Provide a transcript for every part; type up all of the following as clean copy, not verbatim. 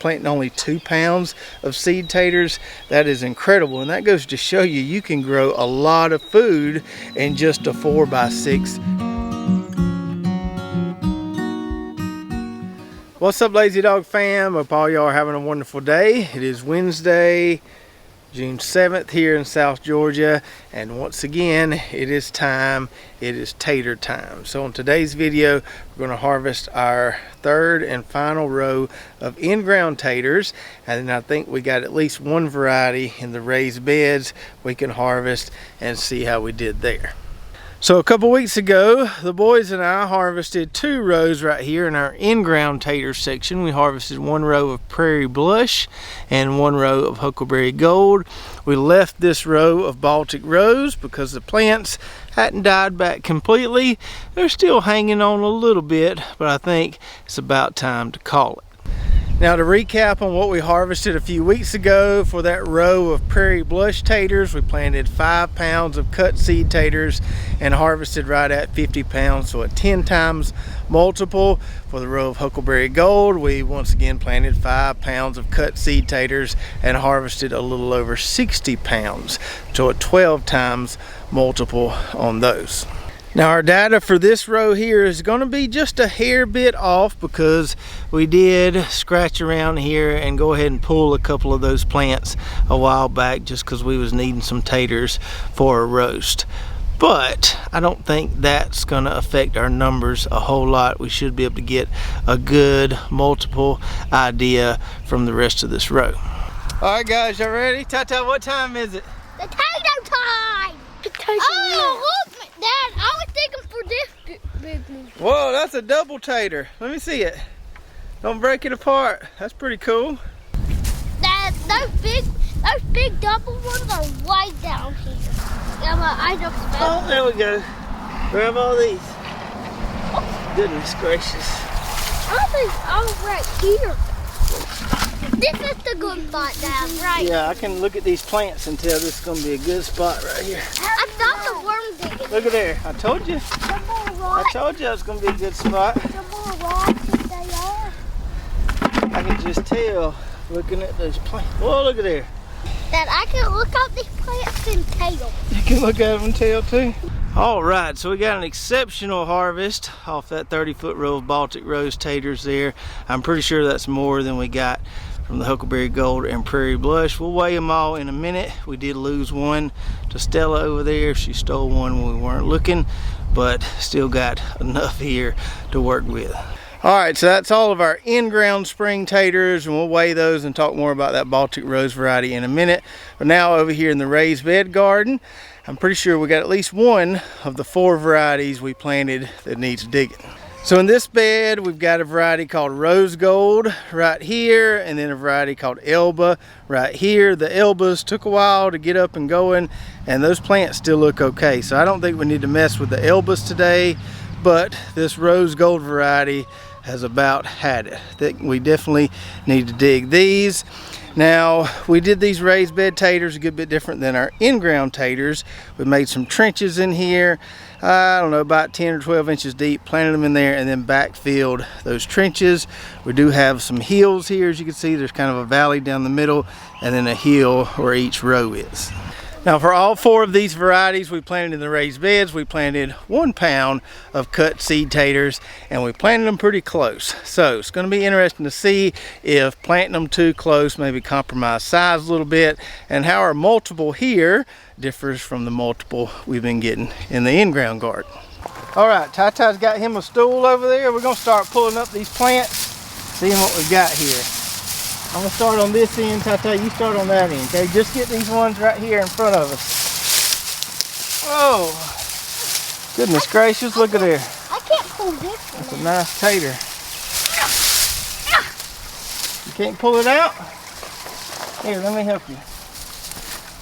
planting only 2 pounds of seed taters. That is incredible, and that goes to show you you can grow a lot of food in just a 4x6. What's up, Lazy Dog fam? Hope all y'all are having a wonderful day. It is Wednesday, June 7th here in South Georgia, and once again it is tater time. So in today's video we're going to harvest our third and final row of in-ground taters, and then I think we got at least one variety in the raised beds we can harvest and see how we did there. So a couple weeks ago, the boys and I harvested 2 rows right here in our in-ground tater section. We harvested 1 row of Prairie Blush and 1 row of Huckleberry Gold. We left this row of Baltic Rose because the plants hadn't died back completely. They're still hanging on a little bit, but I think it's about time to call it. Now, to recap on what we harvested a few weeks ago, for that row of Prairie Blush taters, we planted 5 pounds of cut seed taters and harvested right at 50 pounds, so a 10 times multiple. For the row of Huckleberry Gold, we once again planted 5 pounds of cut seed taters and harvested a little over 60 pounds, so a 12 times multiple on those. Now, our data for this row here is going to be just a hair bit off because we did scratch around here and go ahead and pull a couple of those plants a while back just because we was needing some taters for a roast. But I don't think that's going to affect our numbers a whole lot. We should be able to get a good multiple idea from the rest of this row. All right, guys, y'all ready? Tata, what time is it? The tato time! Oh, look, Dad, I was thinking for this big one. Whoa, that's a double tater. Let me see it. Don't break it apart. That's pretty cool. Dad, those big double ones are way down here. Yeah, but I just found Oh, there we go. Grab all these. Goodness gracious. I think I'm right here. This is the good spot, Dad, right? Yeah, I can look at these plants and tell this is going to be a good spot right here. I thought the worm digging. Look at there. I told you. I told you it was going to be a good spot. The more rocks as they are. I can just tell looking at those plants. Whoa, look at there. Dad, I can look out these plants and tail. You can look at them and tell too. All right, so we got an exceptional harvest off that 30-foot row of Baltic Rose taters there. I'm pretty sure that's more than we got from the Huckleberry Gold and Prairie Blush. We'll weigh them all in a minute. We did lose one to Stella over there. She stole one when we weren't looking, but still got enough here to work with. All right, so that's all of our in-ground spring taters, and we'll weigh those and talk more about that Baltic Rose variety in a minute. But now over here in the raised bed garden, I'm pretty sure we got at least one of the 4 varieties we planted that needs digging. So in this bed, we've got a variety called Rose Gold right here, and then a variety called Elba right here. The Elbas took a while to get up and going, and those plants still look okay. So I don't think we need to mess with the Elbas today, but this Rose Gold variety has about had it. We definitely need to dig these. Now, we did these raised bed taters a good bit different than our in-ground taters. We made some trenches in here, I don't know, about 10 or 12 inches deep, planted them in there, and then backfilled those trenches. We do have some hills here. As you can see, there's kind of a valley down the middle and then a hill where each row is. Now, for all 4 of these varieties we planted in the raised beds, we planted 1 pound of cut seed taters, and we planted them pretty close. So it's going to be interesting to see if planting them too close maybe compromise size a little bit, and how our multiple here differs from the multiple we've been getting in the in-ground garden. All right, Tata's got him a stool over there. We're going to start pulling up these plants, seeing what we've got here. I'm going to start on this end, Tata, you start on that end, okay? Just get these ones right here in front of us. Whoa! Goodness gracious, look at there. I can't pull this one. That's a nice tater. You can't pull it out? Here, let me help you.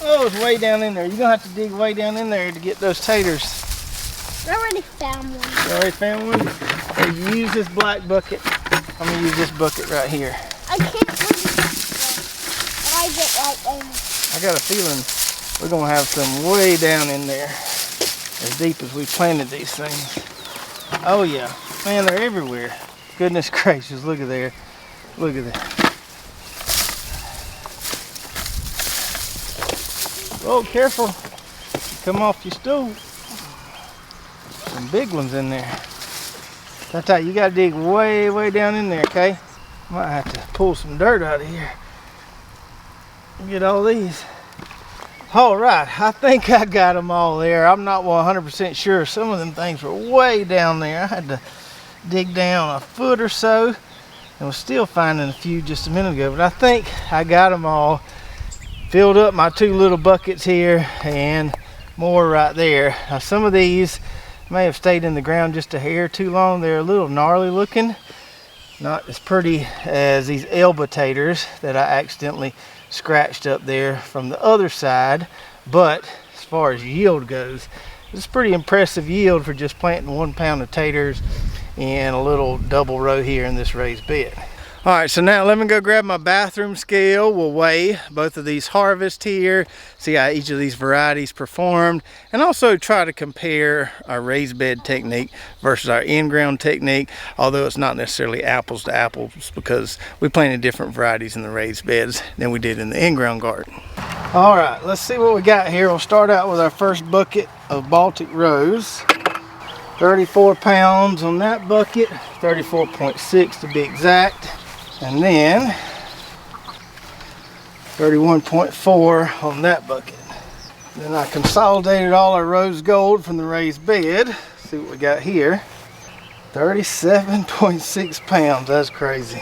Oh, it's way down in there. You're going to have to dig way down in there to get those taters. I already found one. You already found one? Hey, you use this black bucket. I'm going to use this bucket right here. I can't pull this one. I get right there. I got a feeling we're going to have some way down in there, as deep as we planted these things. Oh yeah, man, they're everywhere. Goodness gracious, look at there. Look at that. Oh, careful. Come off your stool. Some big ones in there. That's how you gotta dig way, way down in there, okay? Might have to pull some dirt out of here. Get all these. All right, I think I got them all there. I'm not 100% sure. Some of them things were way down there. I had to dig down a foot or so and was still finding a few just a minute ago, but I think I got them all. Filled up my 2 little buckets here and more right there. Now some of these may have stayed in the ground just a hair too long. They're a little gnarly looking. Not as pretty as these elba taters that I accidentally scratched up there from the other side, but as far as yield goes, it's pretty impressive yield for just planting 1 pound of taters in a little double row here in this raised bed. All right, so now let me go grab my bathroom scale. We'll weigh both of these harvests here, see how each of these varieties performed, and also try to compare our raised bed technique versus our in-ground technique, although it's not necessarily apples to apples because we planted different varieties in the raised beds than we did in the in-ground garden. All right, let's see what we got here. We'll start out with our first bucket of Baltic Rose. 34 pounds on that bucket, 34.6 to be exact. And then 31.4 on that bucket. Then I consolidated all our rose gold from the raised bed. See what we got here. 37.6 pounds. That's crazy.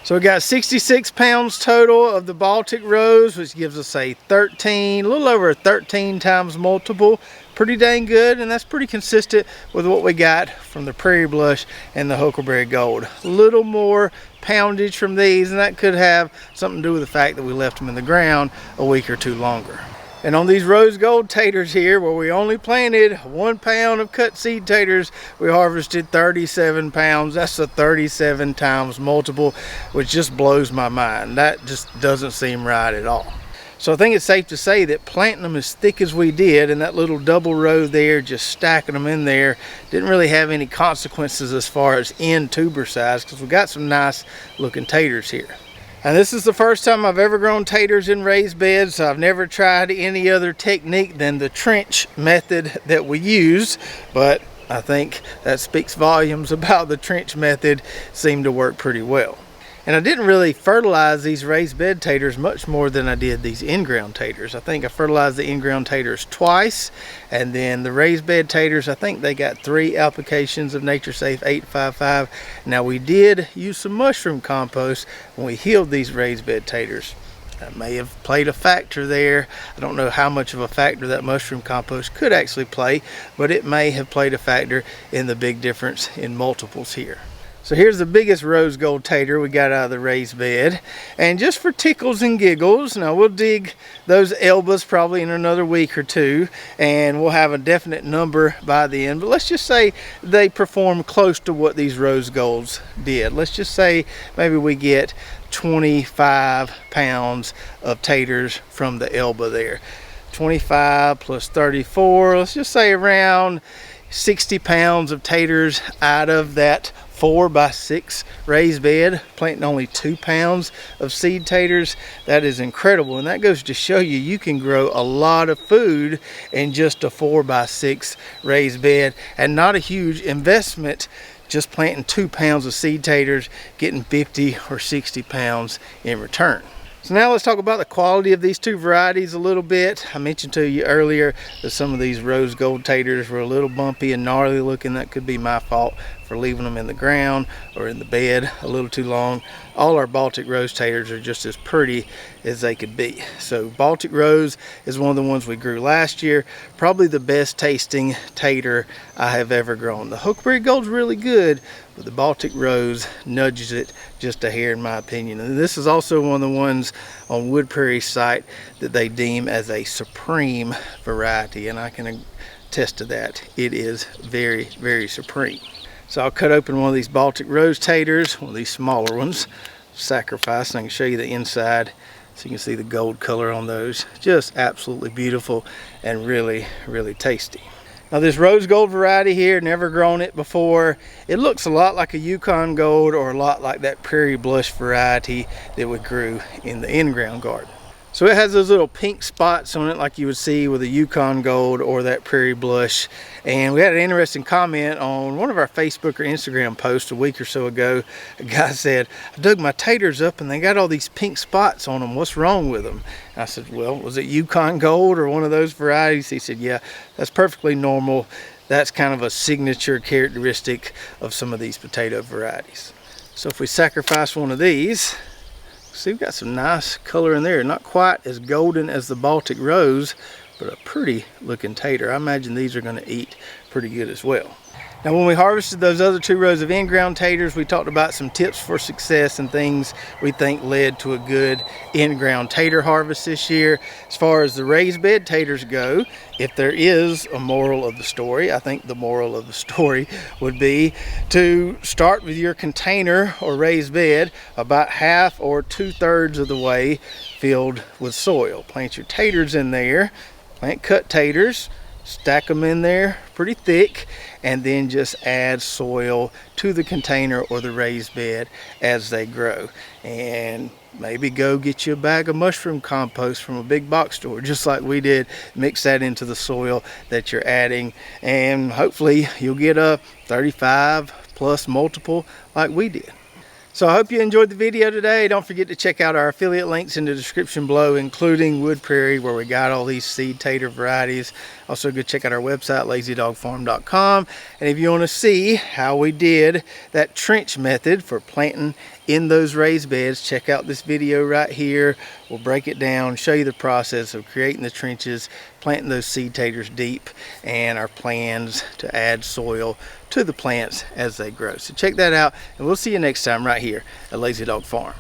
So we got 66 pounds total of the Baltic Rose, which gives us a 13, a little over a 13 times multiple. Pretty dang good, and that's pretty consistent with what we got from the Prairie Blush and the Huckleberry Gold. A little more poundage from these, and that could have something to do with the fact that we left them in the ground a week or 2 longer. And on these rose gold taters here, where we only planted 1 pound of cut seed taters, we harvested 37 pounds. That's a 37 times multiple, which just blows my mind. That just doesn't seem right at all. So I think it's safe to say that planting them as thick as we did in that little double row there, just stacking them in there, didn't really have any consequences as far as end tuber size, because we got some nice looking taters here. And this is the first time I've ever grown taters in raised beds, so I've never tried any other technique than the trench method that we use, but I think that speaks volumes about the trench method. Seemed to work pretty well. And I didn't really fertilize these raised bed taters much more than I did these in-ground taters. I think I fertilized the in-ground taters twice, and then the raised bed taters, I think they got 3 applications of NatureSafe 855. Now we did use some mushroom compost when we healed these raised bed taters. That may have played a factor there. I don't know how much of a factor that mushroom compost could actually play, but it may have played a factor in the big difference in multiples here. So here's the biggest rose gold tater we got out of the raised bed. And just for tickles and giggles, now we'll dig those elbows probably in another week or 2, and we'll have a definite number by the end. But let's just say they perform close to what these rose golds did. Let's just say maybe we get 25 pounds of taters from the elbow there. 25 plus 34, let's just say around 60 pounds of taters out of that 4x6 raised bed, planting only 2 pounds of seed taters. That is incredible, and that goes to show you you can grow a lot of food in just a 4x6 raised bed, and not a huge investment. Just planting 2 pounds of seed taters, getting 50 or 60 pounds in return. So now let's talk about the quality of these 2 varieties a little bit. I mentioned to you earlier that some of these rose gold taters were a little bumpy and gnarly looking. That could be my fault for leaving them in the ground or in the bed a little too long. All our Baltic Rose taters are just as pretty as they could be. So Baltic Rose is one of the ones we grew last year. Probably the best tasting tater I have ever grown. The Huckleberry Gold's really good, but the Baltic Rose nudges it just a hair in my opinion. And this is also one of the ones on Wood Prairie's site that they deem as a supreme variety, and I can attest to that. It is very, very supreme. So I'll cut open one of these Baltic Rose taters, one of these smaller ones, sacrifice, and I can show you the inside so you can see the gold color on those. Just absolutely beautiful and really, really tasty. Now this rose gold variety here, never grown it before. It looks a lot like a Yukon Gold or a lot like that Prairie Blush variety that we grew in the in-ground garden. So it has those little pink spots on it like you would see with a Yukon Gold or that Prairie Blush. And we had an interesting comment on one of our Facebook or Instagram posts a week or so ago. A guy said, I dug my taters up and they got all these pink spots on them. What's wrong with them? And I said, well, was it Yukon Gold or one of those varieties? He said, yeah, that's perfectly normal. That's kind of a signature characteristic of some of these potato varieties. So if we sacrifice one of these, see, we've got some nice color in there. Not quite as golden as the Baltic Rose, but a pretty looking tater. I imagine these are going to eat pretty good as well. Now, when we harvested those other 2 rows of in-ground taters, we talked about some tips for success and things we think led to a good in-ground tater harvest this year. As far as the raised bed taters go, if there is a moral of the story, I think the moral of the story would be to start with your container or raised bed about half or 2/3 of the way filled with soil. Plant your taters in there, plant cut taters, stack them in there pretty thick, and then just add soil to the container or the raised bed as they grow. And maybe go get you a bag of mushroom compost from a big box store, just like we did. Mix that into the soil that you're adding, and hopefully you'll get a 35 plus multiple like we did. So I hope you enjoyed the video today. Don't forget to check out our affiliate links in the description below, including Wood Prairie, where we got all these seed tater varieties. Also go check out our website, lazydogfarm.com. And if you want to see how we did that trench method for planting in those raised beds, check out this video right here. We'll break it down, show you the process of creating the trenches, planting those seed taters deep, and our plans to add soil to the plants as they grow. So check that out, and we'll see you next time right here at Lazy Dog Farm.